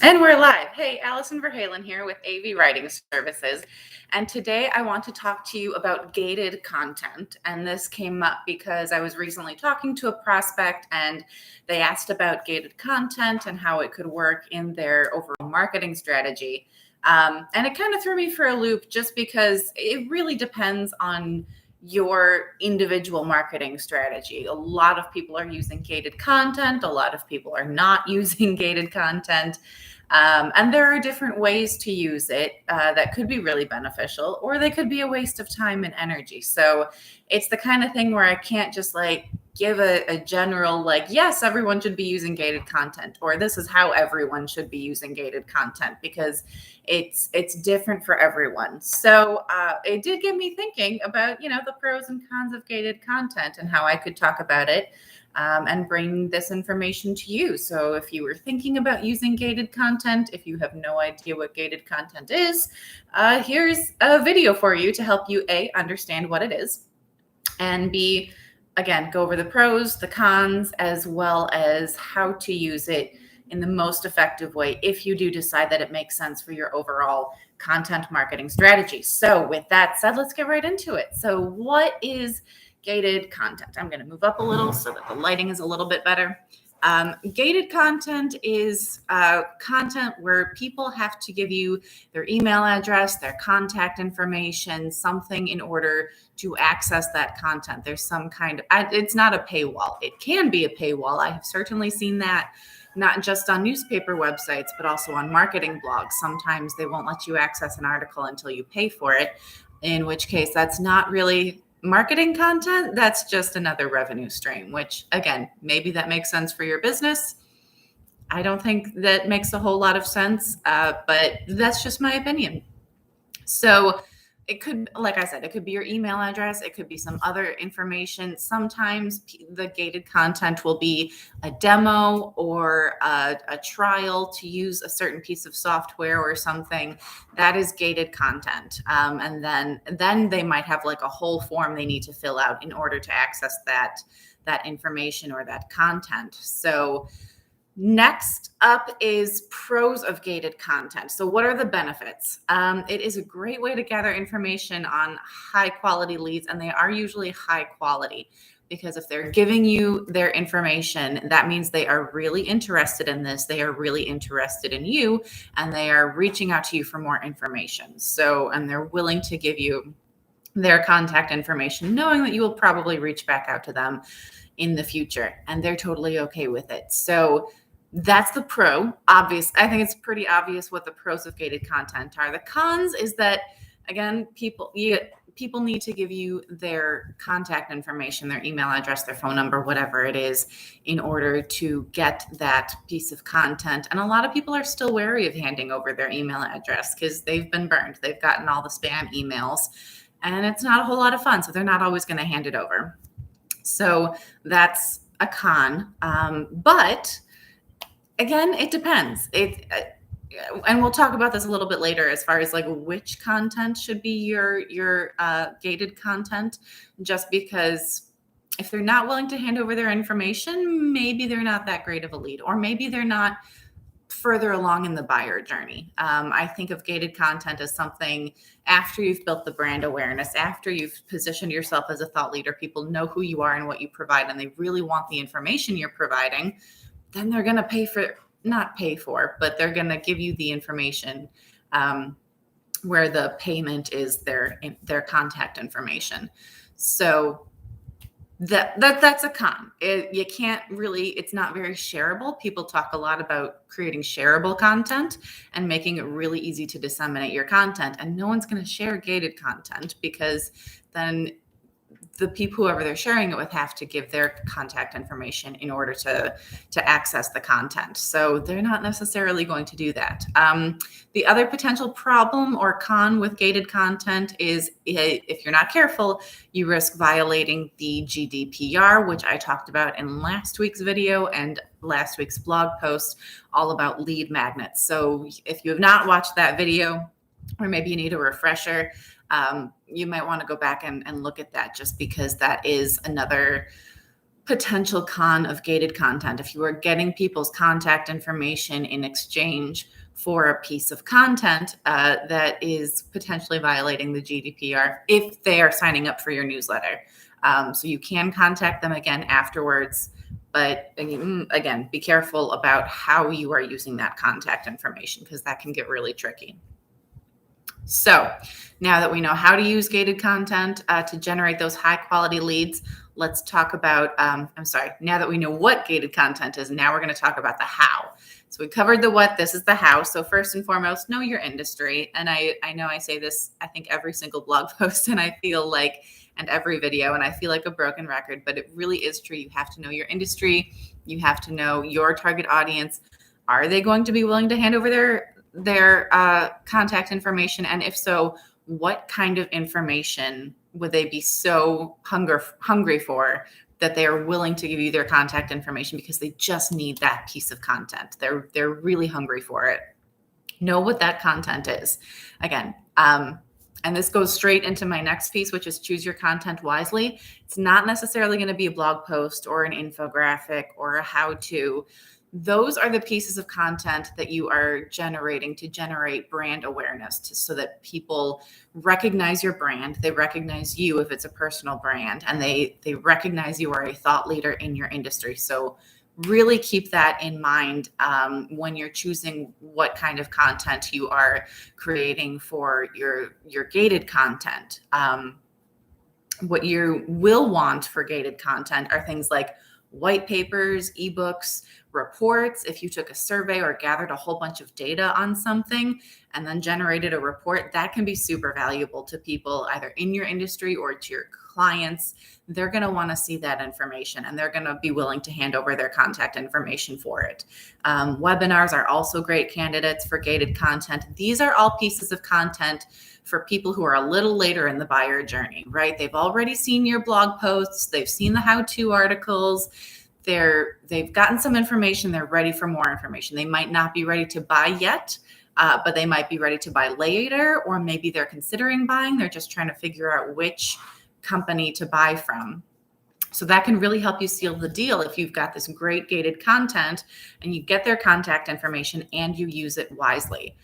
And we're live. Hey, Allison Verhalen here with AV Writing Services. And today I want to talk to you about gated content. And this came up because I was recently talking to a prospect and they asked about gated content and how it could work in their overall marketing strategy. And it kind of threw me for a loop just because it really depends on your individual marketing strategy. A lot of people are using gated content. A lot of people are not using gated content. And there are different ways to use it that could be really beneficial, or they could be a waste of time and energy. So it's the kind of thing where I can't just give a general yes, everyone should be using gated content, or this is how everyone should be using gated content, because it's different for everyone. So it did get me thinking about, the pros and cons of gated content and how I could talk about it. And bring this information to you. So if you were thinking about using gated content, if you have no idea what gated content is, here's a video for you to help you A, understand what it is, and B, again, go over the pros, the cons, as well as how to use it in the most effective way if you do decide that it makes sense for your overall content marketing strategy. So with that said, let's get right into it. So what is gated content? I'm going to move up a little so that the lighting is a little bit better. Gated content is content where people have to give you their email address, their contact information, something in order to access that content. There's some kind of, it's not a paywall. It can be a paywall. I have certainly seen that, not just on newspaper websites, but also on marketing blogs. Sometimes they won't let you access an article until you pay for it, in which case that's not really marketing content. That's just another revenue stream, which again, maybe that makes sense for your business. I don't think that makes a whole lot of sense, but that's just my opinion. So it could, like I said, it could be your email address. It could be some other information. Sometimes the gated content will be a demo or a trial to use a certain piece of software or something. That is gated content. And then they might have a whole form they need to fill out in order to access that information or that content. So next up is pros of gated content. So what are the benefits? It is a great way to gather information on high quality leads, and they are usually high quality, because if they're giving you their information, that means they are really interested in this. They are really interested in you, and they are reaching out to you for more information. So, and they're willing to give you their contact information, knowing that you will probably reach back out to them in the future, and they're totally okay with it. So that's the pro. Obvious. I think it's pretty obvious what the pros of gated content are. The cons is that, again, people need to give you their contact information, their email address, their phone number, whatever it is, in order to get that piece of content. And a lot of people are still wary of handing over their email address because they've been burned. They've gotten all the spam emails, and it's not a whole lot of fun. So they're not always going to hand it over. So that's a con. But again, it depends. And we'll talk about this a little bit later as far as which content should be your gated content, just because if they're not willing to hand over their information, maybe they're not that great of a lead, or maybe they're not further along in the buyer journey. I think of gated content as something after you've built the brand awareness, after you've positioned yourself as a thought leader, people know who you are and what you provide, and they really want the information you're providing. Then they're going to but they're going to give you the information where the payment is their contact information. So that's a con. You can't really, it's not very shareable. People talk a lot about creating shareable content and making it really easy to disseminate your content. And no one's going to share gated content, because then the people, whoever they're sharing it with, have to give their contact information in order to access the content. So they're not necessarily going to do that. The other potential problem or con with gated content is, if you're not careful, you risk violating the Gdpr, which I talked about in last week's video and last week's blog post all about lead magnets. So if you have not watched that video, or maybe you need a refresher, you might want to go back and look at that, just because that is another potential con of gated content. If you are getting people's contact information in exchange for a piece of content that is potentially violating the GDPR if they are signing up for your newsletter. So you can contact them again afterwards, but again, be careful about how you are using that contact information because that can get really tricky. So now that we know how to use gated content to generate those high quality leads, let's talk about, now that we know what gated content is, now we're going to talk about the how. So we covered the what, this is the how. So first and foremost, know your industry. And I know I say this, I think every single blog post and every video, and I feel like a broken record, but it really is true. You have to know your industry. You have to know your target audience. Are they going to be willing to hand over their contact information? And if so, what kind of information would they be so hungry for that they are willing to give you their contact information because they just need that piece of content? They're really hungry for it. Know what that content is. Again, and this goes straight into my next piece, which is choose your content wisely. It's not necessarily going to be a blog post or an infographic or a how-to. Those are the pieces of content that you are generating to generate brand awareness so that people recognize your brand. They recognize you if it's a personal brand, and they recognize you are a thought leader in your industry. So really keep that in mind when you're choosing what kind of content you are creating for your gated content. What you will want for gated content are things like white papers, ebooks, reports. If you took a survey or gathered a whole bunch of data on something and then generated a report, that can be super valuable to people either in your industry or to your clients. They're going to want to see that information and they're going to be willing to hand over their contact information for it. Webinars are also great candidates for gated content. These are all pieces of content for people who are a little later in the buyer journey, right? They've already seen your blog posts. They've seen the how-to articles. They've gotten some information. They're ready for more information. They might not be ready to buy yet, but they might be ready to buy later, or maybe they're considering buying. They're just trying to figure out which company to buy from. So that can really help you seal the deal if you've got this great gated content and you get their contact information and you use it wisely.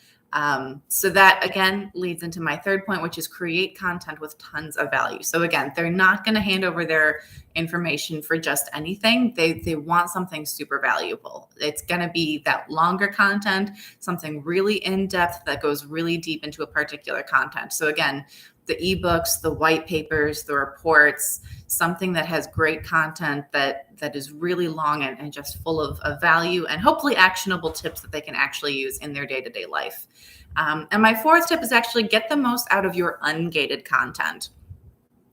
So that again leads into my third point, which is create content with tons of value. So again, they're not going to hand over their information for just anything. They want something super valuable. It's going to be that longer content, something really in depth that goes really deep into a particular content. So again, the ebooks, the white papers, the reports, something that has great content that is really long and just full of value and hopefully actionable tips that they can actually use in their day-to-day life. And my fourth tip is actually get the most out of your ungated content.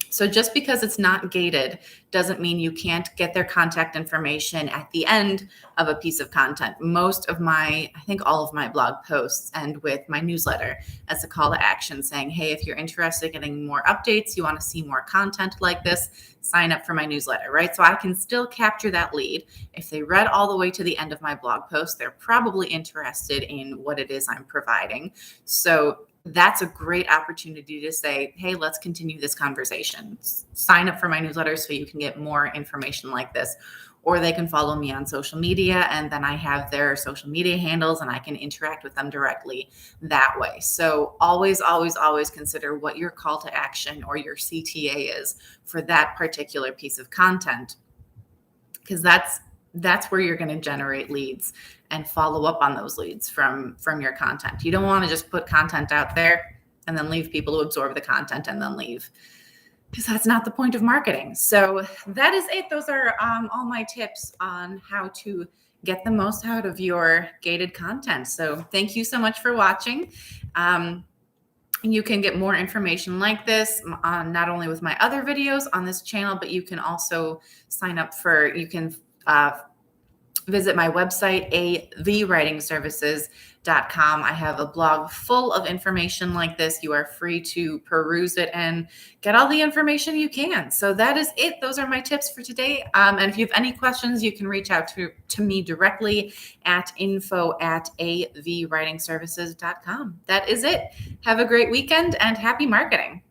So just because it's not gated doesn't mean you can't get their contact information at the end of a piece of content. Most of I think all of my blog posts end with my newsletter as a call to action saying, hey, if you're interested in getting more updates, you want to see more content like this, sign up for my newsletter, right? So I can still capture that lead. If they read all the way to the end of my blog post, they're probably interested in what it is I'm providing. So that's a great opportunity to say, hey, let's continue this conversation. Sign up for my newsletter so you can get more information like this. Or they can follow me on social media, and then I have their social media handles and I can interact with them directly that way. So always, always, always consider what your call to action or your CTA is for that particular piece of content, because that's where you're going to generate leads and follow up on those leads from your content. You don't want to just put content out there and then leave people to absorb the content and then leave, because that's not the point of marketing. So that is it. Those are all my tips on how to get the most out of your gated content. So thank you so much for watching. You can get more information like this not only with my other videos on this channel, but you can also visit my website, avwritingservices.com. I have a blog full of information like this. You are free to peruse it and get all the information you can. So that is it. Those are my tips for today. And if you have any questions, you can reach out to me directly at info@avwritingservices.com. That is it. Have a great weekend and happy marketing.